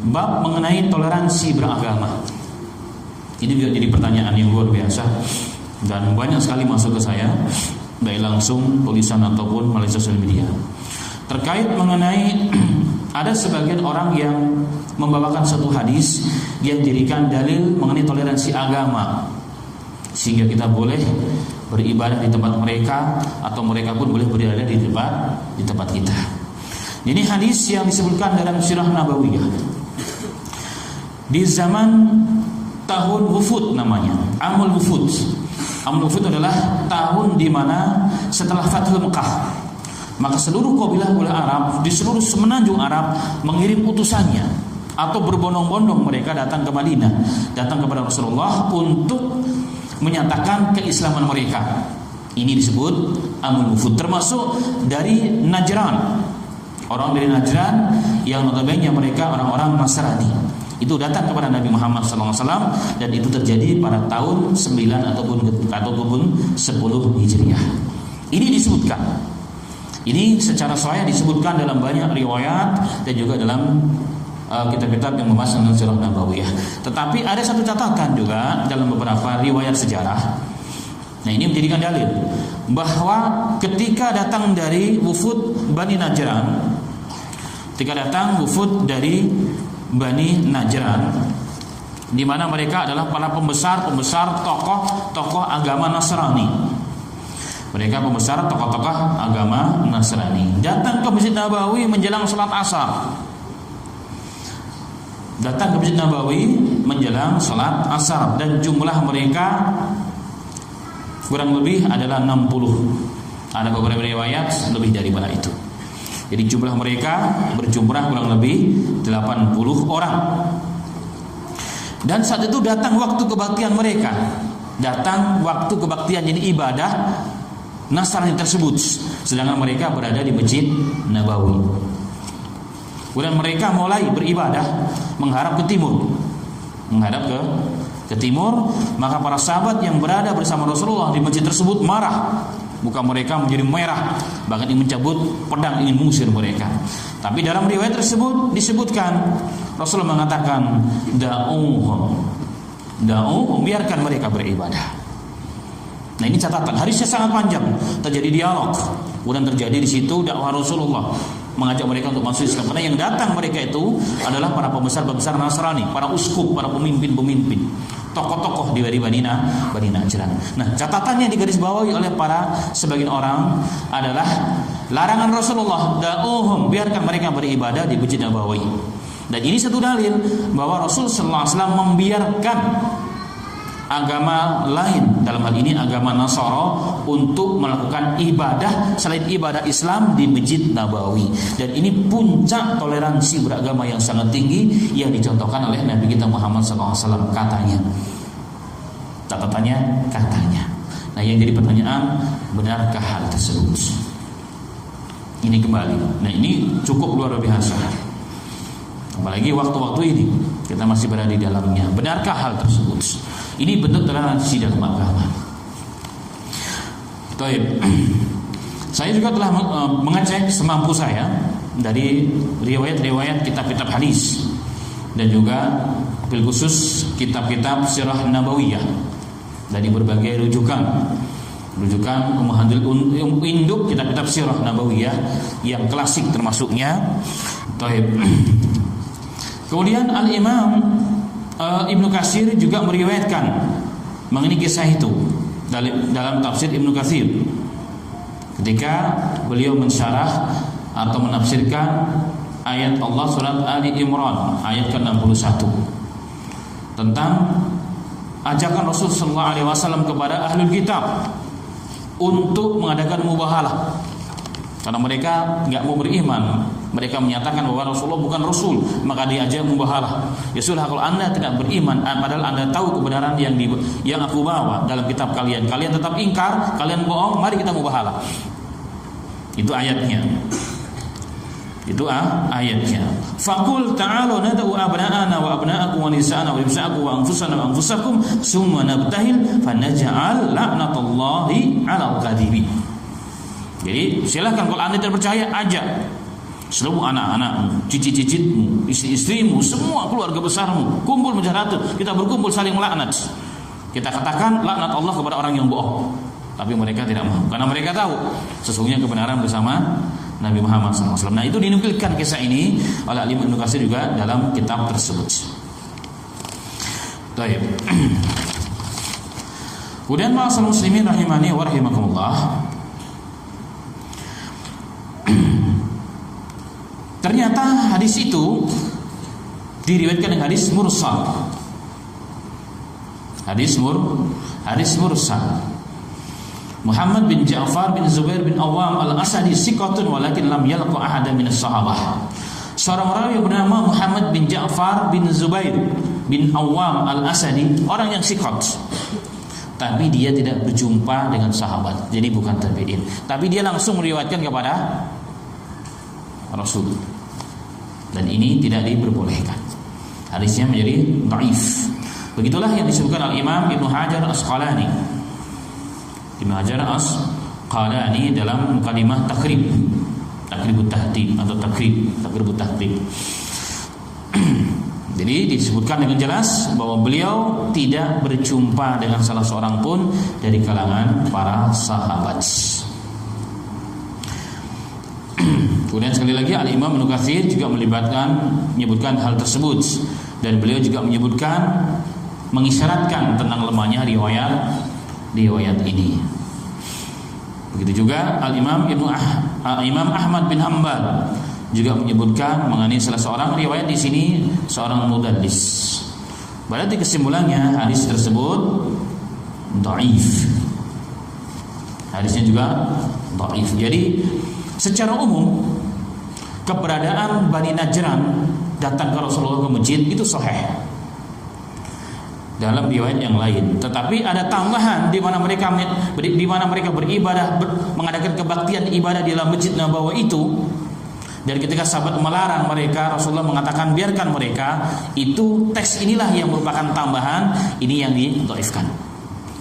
Bab mengenai toleransi beragama. Ini juga jadi pertanyaan yang luar biasa dan banyak sekali masuk ke saya, baik langsung tulisan ataupun melalui sosial media. Terkait mengenai ada sebagian orang yang membawakan satu hadis yang dijadikan dalil mengenai toleransi agama, sehingga kita boleh beribadah di tempat mereka atau mereka pun boleh beribadah di tempat kita. Ini hadis yang disebutkan dalam Sirah Nabawiyah. Di zaman tahun Wufud namanya, Amul Wufud. Amul Wufud adalah tahun di mana setelah Fathul Mekah, maka seluruh kabilah Arab di seluruh semenanjung Arab mengirim utusannya atau berbondong-bondong mereka datang ke Madinah, datang kepada Rasulullah untuk menyatakan keislaman mereka. Ini disebut Amul Wufud, termasuk dari Najran. Orang dari Najran yang notabene mereka orang-orang Nasrani. Itu datang kepada Nabi Muhammad SAW, dan itu terjadi pada tahun 9 ataupun 10 Hijriah. Ini disebutkan. Ini secara sahih disebutkan dalam banyak riwayat dan juga dalam kitab-kitab yang membahas tentang Sirah Nabawiyah. Tetapi ada satu catatan juga dalam beberapa riwayat sejarah. Nah, ini menjadikan dalil bahwa ketika datang dari wufud Bani Najran, ketika datang wufud dari Bani Najran, di mana mereka adalah para pembesar tokoh agama Nasrani. Mereka pembesar tokoh agama Nasrani datang ke Masjid Nabawi menjelang salat Asar. Datang ke Masjid Nabawi menjelang salat Asar, dan jumlah mereka kurang lebih adalah 60. Ada beberapa riwayat lebih daripada itu. Jadi jumlah mereka berjumlah kurang lebih 80 orang. Dan saat itu datang waktu kebaktian mereka. Datang waktu kebaktian, jadi ibadah Nasrani tersebut, sedangkan mereka berada di Masjid Nabawi. Kemudian mereka mulai beribadah menghadap ke timur. Menghadap ke timur, maka para sahabat yang berada bersama Rasulullah di masjid tersebut marah. Muka mereka menjadi merah, bahkan ingin mencabut pedang, ingin mengusir mereka. Tapi dalam riwayat tersebut disebutkan Rasulullah mengatakan da'uhum, biarkan mereka beribadah. Nah, ini catatan, hadisnya sangat panjang, terjadi dialog, kemudian terjadi di situ dakwah Rasulullah mengajak mereka untuk masuk Islam. Karena yang datang mereka itu adalah para pembesar-pembesar Nasrani, para uskup, para pemimpin-pemimpin, tokoh-tokoh di Bani Najran. Nah, catatannya digarisbawahi oleh para sebagian orang adalah larangan Rasulullah, da'uhum, biarkan mereka beribadah di Masjid Nabawi. Dan ini satu dalil bahwa Rasul sallallahu alaihi wasallam membiarkan agama lain, dalam hal ini agama Nasara, untuk melakukan ibadah selain ibadah Islam di Masjid Nabawi. Dan ini puncak toleransi beragama yang sangat tinggi yang dicontohkan oleh Nabi kita Muhammad SAW, katanya. Catatannya katanya. Nah, yang jadi pertanyaan, benarkah hal tersebut? Ini kembali. Nah, ini cukup luar biasa. Apalagi waktu-waktu ini kita masih berada di dalamnya. Benarkah hal tersebut? Ini bentuk toleransi dalam agama. Saya juga telah mengecek semampu saya dari riwayat-riwayat kitab-kitab hadis dan juga bil khusus kitab-kitab Sirah Nabawiyah dari berbagai rujukan induk kitab-kitab Sirah Nabawiyah yang klasik termasuknya. Kemudian Al-Imam Ibnu Katsir juga meriwayatkan mengenai kisah itu dalam tafsir Ibnu Katsir, ketika beliau mensyarah atau menafsirkan ayat Allah surat Ali Imran ayat ke-61 tentang ajakan Rasul sallallahu alaihi wasallam kepada ahlul kitab untuk mengadakan mubahalah, karena mereka enggak mau beriman. Mereka menyatakan bahwa Rasulullah bukan Rasul, maka diajak mubahalah. Ya sudah, kalau anda tidak beriman, padahal anda tahu kebenaran yang aku bawa dalam kitab kalian tetap ingkar, kalian bohong, mari kita mubahalah. Itu ayatnya. Ayatnya. Faqul ta'alu nad'u abna'ana wa abna'akum wa nisa'ana wa nisa'akum wa anfusana wa anfusakum summa nabtahil fanaj'al la'natullahi 'alal kadhibin. Jadi silakan, kalau anda tidak percaya, ajak seluruh anak-anakmu, cicit-cicitmu, istri-istrimu, semua keluarga besarmu kumpul menjaratu, kita berkumpul saling melaknat. Kita katakan laknat Allah kepada orang yang bohong. Tapi mereka tidak mau, karena mereka tahu sesungguhnya kebenaran bersama Nabi Muhammad SAW. Nah, itu dinukilkan kisah ini oleh Imam Ibnu Katsir juga dalam kitab tersebut. Baik. Kemudian ma'asal muslimin rahimani wa rahimakumullah. Ternyata hadis itu diriwayatkan dengan hadis mursal. Hadis mursal. Muhammad bin Ja'far bin Zubair bin Awam al-Asadi siqatun walakin lam yalqa ahadan min as-sahabah. Seorang rawi yang bernama Muhammad bin Ja'far bin Zubair bin Awam al-Asadi, orang yang siqat. Tapi dia tidak berjumpa dengan sahabat. Jadi bukan tabi'in. Tapi dia langsung meriwayatkan kepada Rasul. Dan ini tidak diperbolehkan. Hadisnya menjadi dhaif. Begitulah yang disebutkan al-Imam Ibnu Hajar Asqalani. Ibnu Hajar Asqalani dalam kalimah Takribut Tahdhib atau Takribut Tahdhib. Jadi disebutkan dengan jelas bahwa beliau tidak berjumpa dengan salah seorang pun dari kalangan para sahabat. Kemudian sekali lagi Al-Imam Ibnu Katsir juga menyebutkan hal tersebut, dan beliau juga mengisyaratkan tentang lemahnya riwayat ini. Begitu juga Al-Imam Imam Ahmad bin Hanbal juga menyebutkan mengenai salah seorang riwayat di sini seorang mudallis. Berarti kesimpulannya hadis tersebut dhaif. Hadisnya juga dhaif. Jadi secara umum keberadaan Bani Najran datang ke Rasulullah ke masjid itu sahih dalam riwayat yang lain. Tetapi ada tambahan di mana mereka beribadah, mengadakan kebaktian ibadah di dalam Masjid Nabawi itu. Dan ketika sahabat melarang mereka, Rasulullah mengatakan biarkan mereka. Itu teks inilah yang merupakan tambahan, ini yang didhaifkan.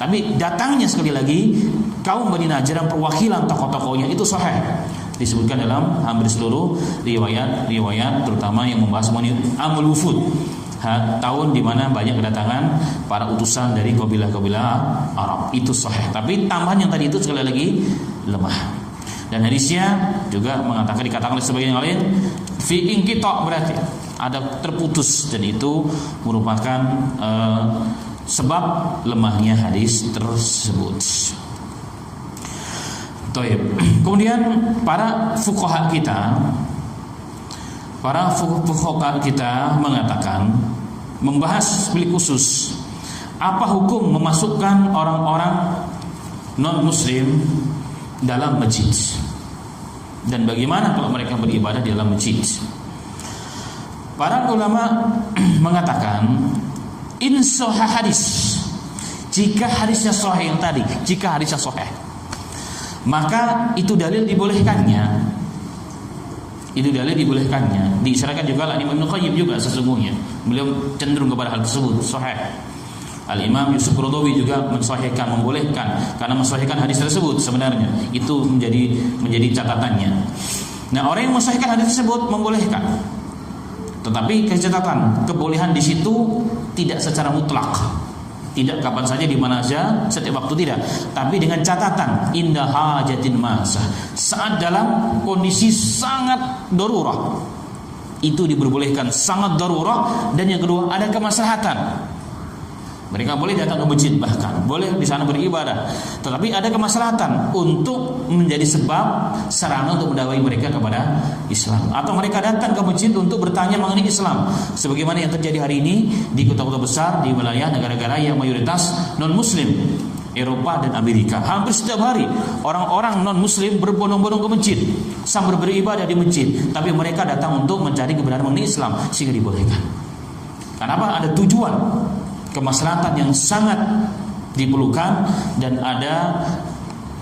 Tapi datangnya sekali lagi kaum Bani Najran, perwakilan tokoh-tokohnya itu sahih. Disebutkan dalam hampir seluruh riwayat terutama yang membahas mengenai Amul Wufud, tahun di mana banyak kedatangan para utusan dari kabilah-kabilah Arab, itu sahih. Tapi tambahan yang tadi itu sekali lagi lemah. Dan hadisnya juga dikatakan oleh sebagian yang lain fi inqita', berarti ada terputus, dan itu merupakan sebab lemahnya hadis tersebut. Kemudian para fuqaha kita mengatakan, membahas pilih khusus apa hukum memasukkan orang-orang non muslim dalam masjid, dan bagaimana kalau mereka beribadah di dalam masjid. Para ulama mengatakan in sahih hadis, jika hadisnya sahih yang tadi, jika hadisnya sahih, maka itu dalil dibolehkannya. Diisyaratkan juga oleh Imam Ibnu Qayyim juga sesungguhnya. Beliau cenderung kepada hal tersebut sahih. Al-Imam Yusuf Qaradawi juga mensahihkan, membolehkan, karena mensahihkan hadis tersebut sebenarnya itu menjadi catatannya. Nah, orang yang mensahihkan hadis tersebut membolehkan. Tetapi catatan kebolehan di situ tidak secara mutlak. Tidak kapan saja, di mana saja, setiap waktu, tidak. Tapi dengan catatan inda hajatin masah, saat dalam kondisi sangat darurah, itu diperbolehkan, sangat darurah. Dan yang kedua, ada kemaslahatan. Mereka boleh datang ke masjid, bahkan boleh di sana beribadah, tetapi ada kemaslahatan untuk menjadi sebab sarana untuk mendakwai mereka kepada Islam, atau mereka datang ke masjid untuk bertanya mengenai Islam, sebagaimana yang terjadi hari ini di kota-kota besar di wilayah negara-negara yang mayoritas non muslim, Eropa dan Amerika. Hampir setiap hari orang-orang non muslim berbondong-bondong ke masjid sambil beribadah di masjid, tapi mereka datang untuk mencari kebenaran mengenai Islam, sehingga dibolehkan. Kenapa? Ada tujuan, kemaslahatan yang sangat diperlukan, dan ada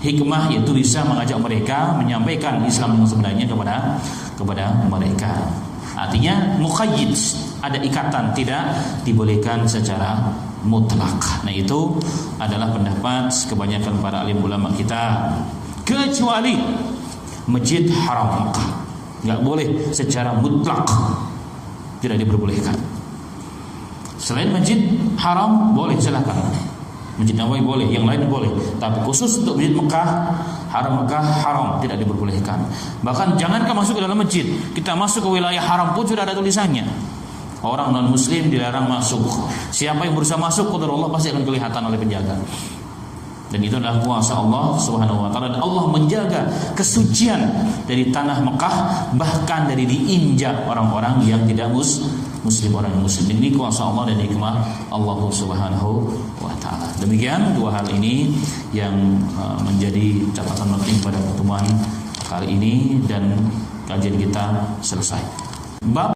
hikmah, yaitu bisa mengajak mereka menyampaikan Islam yang sebenarnya kepada mereka. Artinya muqayyid, ada ikatan, tidak dibolehkan secara mutlak. Nah, itu adalah pendapat kebanyakan para alim ulama kita, kecuali Masjid Haram Mekah. nggak boleh secara mutlak, tidak diperbolehkan. Selain masjid haram boleh, silakan. Masjid Nabawi boleh, yang lain boleh. Tapi khusus untuk masjid Mekah, haram Mekah haram, tidak diperbolehkan. Bahkan jangankan masuk ke dalam masjid, kita masuk ke wilayah haram pun sudah ada tulisannya. Orang non muslim dilarang masuk. Siapa yang berusaha masuk, qadar Allah pasti akan kelihatan oleh penjaga. Dan itu adalah kuasa Allah Subhanahu wa taala. Dan Allah menjaga kesucian dari tanah Mekah, bahkan dari diinjak orang-orang yang tidak muslim, orang yang muslim. Ini kuasa Allah dan hikmah Allah Subhanahu wa taala. Demikian dua hal ini yang menjadi catatan penting pada pertemuan kali ini, dan kajian kita selesai. Bab